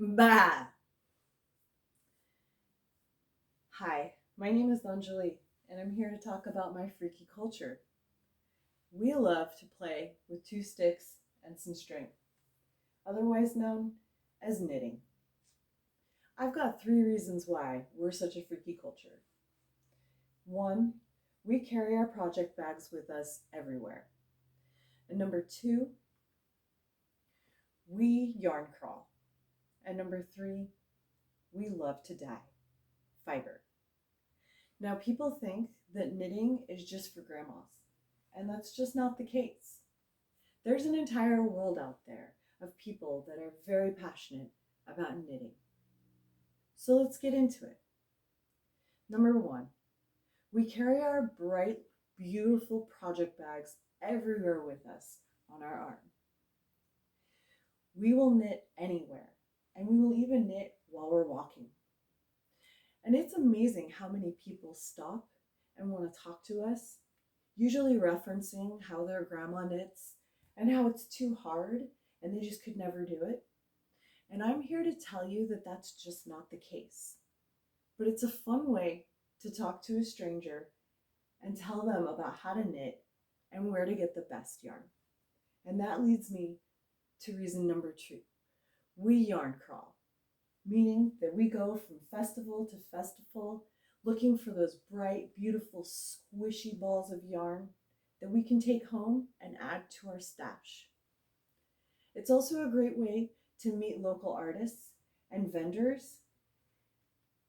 Bah! Hi, my name is Anjali, and I'm here to talk about my freaky culture. We love to play with two sticks and some string, otherwise known as knitting. I've got three reasons why we're such a freaky culture. One, we carry our project bags with us everywhere. And number two, we yarn crawl. And number three, we love to dye fiber. Now, people think that knitting is just for grandmas, and that's just not the case. There's an entire world out there of people that are very passionate about knitting. So let's get into it. Number one, we carry our bright, beautiful project bags everywhere with us on our arm. We will knit anywhere, and we will even knit while we're walking. And it's amazing how many people stop and want to talk to us, usually referencing how their grandma knits and how it's too hard and they just could never do it. And I'm here to tell you that that's just not the case. But it's a fun way to talk to a stranger and tell them about how to knit and where to get the best yarn. And that leads me to reason number two. We yarn crawl, meaning that we go from festival to festival looking for those bright, beautiful, squishy balls of yarn that we can take home and add to our stash. It's also a great way to meet local artists and vendors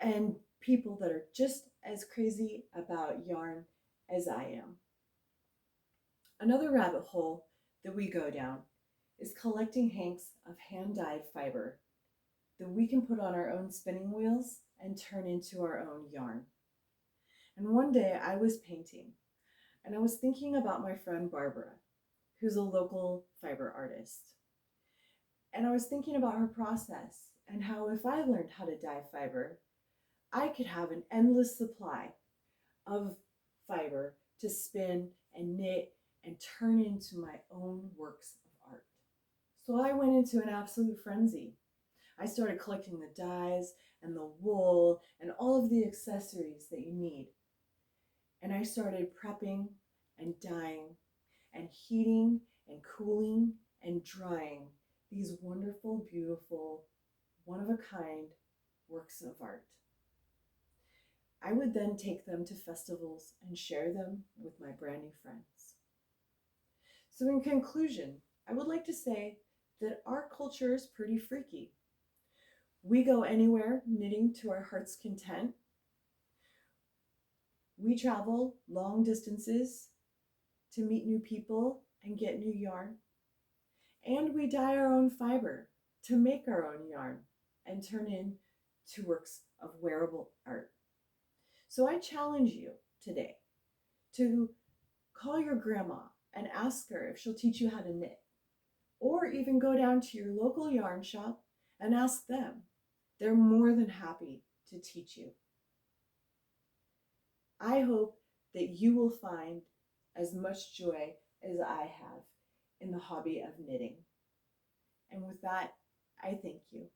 and people that are just as crazy about yarn as I am. Another rabbit hole that we go down is collecting hanks of hand-dyed fiber that we can put on our own spinning wheels and turn into our own yarn. And one day I was painting and I was thinking about my friend Barbara, who's a local fiber artist. And I was thinking about her process and how if I learned how to dye fiber, I could have an endless supply of fiber to spin and knit and turn into my own works of art. So I went into an absolute frenzy. I started collecting the dyes and the wool and all of the accessories that you need. And I started prepping and dyeing and heating and cooling and drying these wonderful, beautiful, one of a kind works of art. I would then take them to festivals and share them with my brand new friends. So, in conclusion, I would like to say that our culture is pretty freaky. We go anywhere knitting to our heart's content. We travel long distances to meet new people and get new yarn. And we dye our own fiber to make our own yarn and turn into works of wearable art. So I challenge you today to call your grandma and ask her if she'll teach you how to knit, or even go down to your local yarn shop and ask them. They're more than happy to teach you. I hope that you will find as much joy as I have in the hobby of knitting. And with that, I thank you.